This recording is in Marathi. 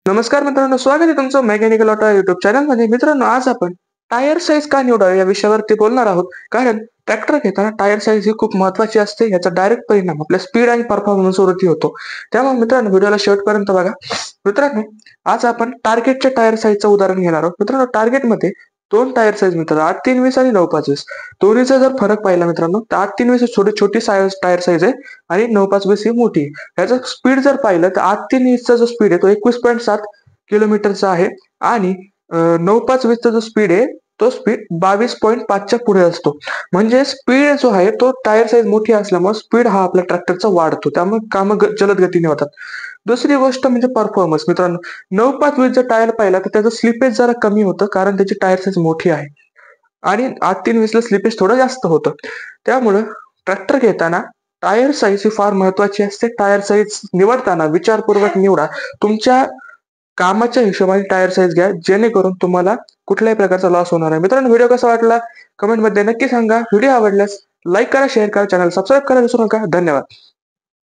नमस्कार मित्रांनो, स्वागत आहे तुमचं मेकॅनिकल ऑटो युट्यूब चॅनलमध्ये. मित्रांनो, आज आपण टायर साईज का निवडावी या विषयावरती बोलणार आहोत. कारण ट्रॅक्टर घेताना टायर साईज ही खूप महत्वाची असते. याचा डायरेक्ट परिणाम आपल्या स्पीड आणि परफॉर्मन्सवरती होतो. त्यामुळे मित्रांनो, व्हिडिओला शेवटपर्यंत बघा. मित्रांनो, आज आपण टार्गेटच्या टायर साईजचं उदाहरण घेणार आहोत. मित्रांनो, टार्गेटमध्ये दोन टायर साईज मित्रांनो 8-3-20 आणि 9-5-20 दोन्हीचा जर फरक पाहिला मित्रांनो, तर 8-3-20 छोटी साईज टायर साईज आहे आणि 9-5-20 ही मोठी आहे. याचं स्पीड जर पाहिलं तर 8-3-20 चा जो स्पीड आहे तो 21.7 किलोमीटरचा आहे आणि 9-5-20 चा जो स्पीड आहे तो स्पीड 22.5च्या पुढे असतो. म्हणजे स्पीड जो आहे तो टायर साईज मोठी असल्यामुळे स्पीड हा आपल्या ट्रॅक्टरचा वाढतो. त्यामुळे कामं जलद गतीने होतात. दुसरी गोष्ट म्हणजे परफॉर्मन्स मित्रांनो, 9-5-20 जर टायर पाहिला तर त्याचं स्लिपेज जरा कमी होतं कारण त्याची टायर साईज मोठी आहे आणि 8-3-20 ला स्लिपेज थोडं जास्त होतं. त्यामुळं ट्रॅक्टर घेताना टायर साईज ही फार महत्वाची असते. टायर साईज निवडताना विचारपूर्वक निवडा. तुमच्या कामाच्या हिशोबाने टायर साईज घ्या, जेणेकरून तुम्हाला कुठल्याही प्रकारचा लॉस होणार आहे. मित्रांनो, व्हिडिओ कसा वाटला कमेंटमध्ये नक्की सांगा. व्हिडिओ आवडल्यास लाईक करा, शेअर करा, चॅनल सबस्क्राईब करा विसरू नका. धन्यवाद.